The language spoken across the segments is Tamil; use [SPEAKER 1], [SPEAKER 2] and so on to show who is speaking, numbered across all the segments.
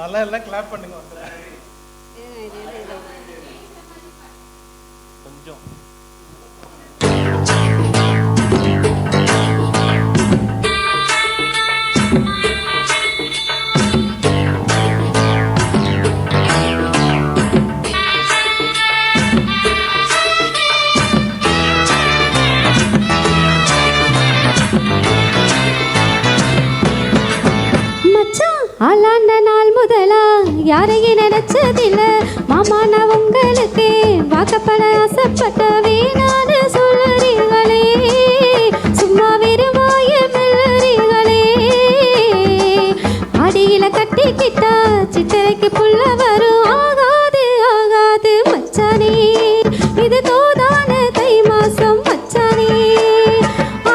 [SPEAKER 1] நல்லா இல்லை, கிளாப் பண்ணுங்க கொஞ்சம்.
[SPEAKER 2] ஆளாண்ட நாள் முதலா யாரையும் நினைச்சதில்ல மாமா, நான் உங்களுக்கு வாக்கப்பட ஆசைப்பட்ட வேணான்னு சொல்லுறீங்களே, சும்மா வெறுமாய மெல்லுறீங்களே. அடியில கட்டிக்கிட்டா சித்தரைக்கு புள்ள வரும். ஆகாது ஆகாது மச்சானே, இது தோதான தை மாசம் மச்சானே.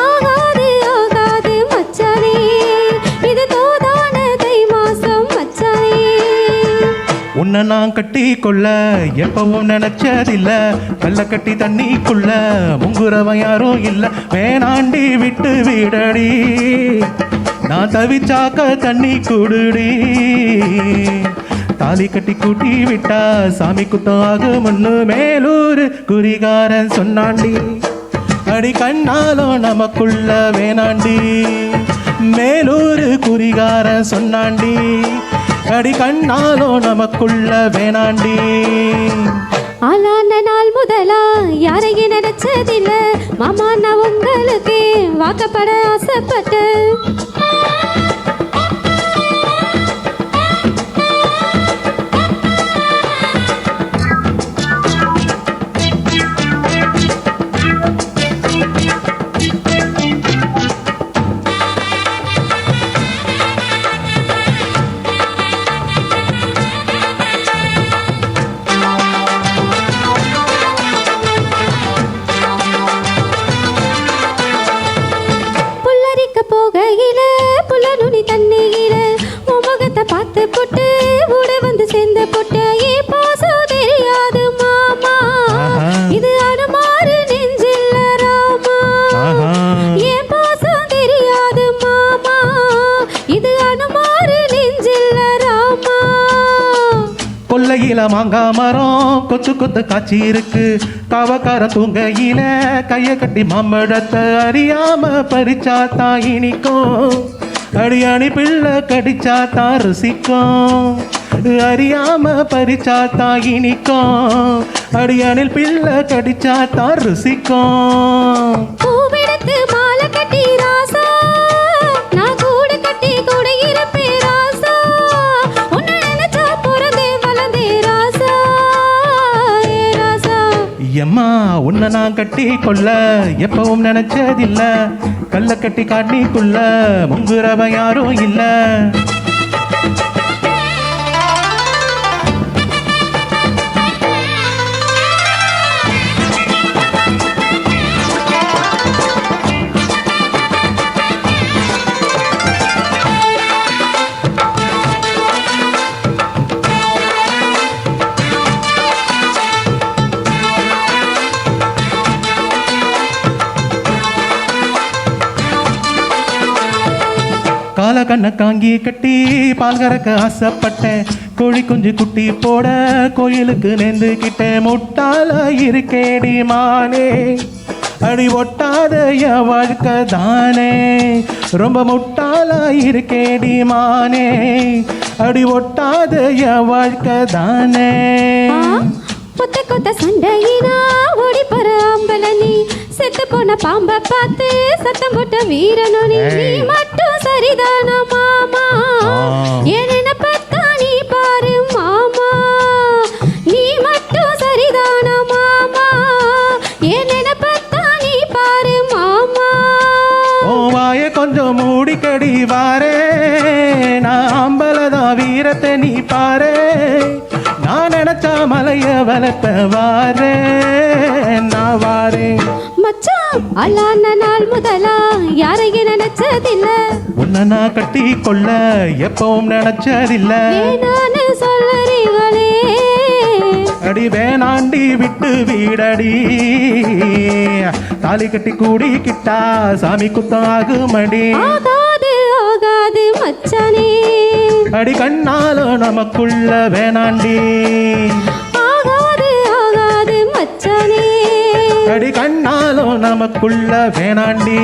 [SPEAKER 2] ஆகாது ஆகாது மச்சானே, இது தோதான தை மாசம் மச்சானே.
[SPEAKER 1] உன்னை நான் கட்டி கொள்ள எப்பவும் நினைச்சதில்ல, கல்ல கட்டி தண்ணிக்குள்ள முங்குறவன் யாரும் இல்ல. வேணாண்டி விட்டு விடடி, நான் தவிச்சாக்க தண்ணி குடுடி. தாலி கட்டி கூட்டி விட்டா சாமி குத்தம் ஆகும்னு மேலூர் குறிகாரன் சொன்னாண்டி. அடி கண்ணாலும் நமக்குள்ள வேணாண்டி, மேலூர் குறிகாரன் சொன்னாண்டி. அடி கண்ணாலும் நமக்குள்ள வேணாண்டி.
[SPEAKER 2] ஆளான நாள் முதலா யாரையும் நினைச்சதில்ல மாமா, நான் உங்களுக்கு வாக்கப்பட ஆசைப்பட்டேன். போகையில புள்ள நுனி தண்ணியில முகத்தை பார்த்து போட்டு கூட வந்து சேர்ந்த போட்டு பாசம் தெரியாது மாமா, இது அனுமாறு நெஞ்சில்ல ராமா. ஏன் பாசம் தெரியாது மாமா, இது அனுமாறு நெஞ்சில்ல ராமா.
[SPEAKER 1] கொல்லையில மாங்கா மரம் கொத்து கொத்து காய்ச்சி இருக்கு, காவக்கார தூங்கையில கைய கட்டி மாம்பழத்தை அறியாம பறிச்சாத்தா இனிக்கும். அடியாணி பிள்ளை கடிச்சாத்தா ருசிக்கும், அறியாம பறிச்சாத்தா இனிக்கும். அடியானில் பிள்ளை கடிச்சாத்தா ருசிக்கும்.
[SPEAKER 2] பூவிடத்து மாலை கட்டி ராசா, நான் கூட கட்டி கூட இருப்பேன் ராசா. உன்னை நினைச்சா பிறந்தே வளர்ந்தே ராசா, ஏ ராசா.
[SPEAKER 1] எம்மா உன்னை நான் கட்டி கொள்ள எப்பவும் நினைச்சதில்ல, கல்ல கட்டி காட்டிக்குள்ள முங்குறவன் யாரும் இல்ல. கால கண்ண காங்கி கட்டி பால் கறக்க ஆசைப்பட்டேன், கோழி குஞ்சு குட்டி போட கோயிலுக்கு நேர்ந்துக்கிட்டேன். முட்டாள இருக்கேடி மானே, அடி ஒட்டாத என் வாழ்க்கை தானே. ரொம்ப முட்டாள இருக்கேடி மானே, அடி ஒட்டாத என் வாழ்க்கை தானே.
[SPEAKER 2] கொத்த கொத்த சண்டையினா ஓடி போற ஆம்பள நீ, செத்து போன பாம்ப பார்த்து சத்தம் போட்ட வீரனு நீ. நீ மட்டும் சரிதானா மாமா, என் நினைப்பத்தா நீ பாரு மாமா. நீ மட்டும் சரிதானா மாமா, என் நினைப்பத்தா நீ பாரு மாமா.
[SPEAKER 1] ஓ வாய கொஞ்சம் மூடிக்கடி வாரே, நான் ஆம்பளதான் வீரத்தை நீ பாரு. நான் நினைச்சா மலைய வளர்த்த வாரே, நான் வாரே.
[SPEAKER 2] மச்சான் அல்லான நாள் முதலா யாரையும் நினைச்சதில்ல,
[SPEAKER 1] உன்னை நான் கட்டி கொள்ள எப்பவும் நினைச்சதில்ல.
[SPEAKER 2] வேணான்னு சொல்லுறீங்களே,
[SPEAKER 1] அடி வேணாண்டி விட்டு வீடடி. தாலி கட்டி கூடி கிட்டா சாமி குத்தம் ஆகுமடி.
[SPEAKER 2] ஆகாது ஆகாது மச்சானே.
[SPEAKER 1] அடி கண்ணாலும் நமக்குள்ள வேணாண்டி
[SPEAKER 2] ஆகாது ஆகாது மச்சானே
[SPEAKER 1] அடி கண்ணாலும் நமக்குள்ள வேணாண்டி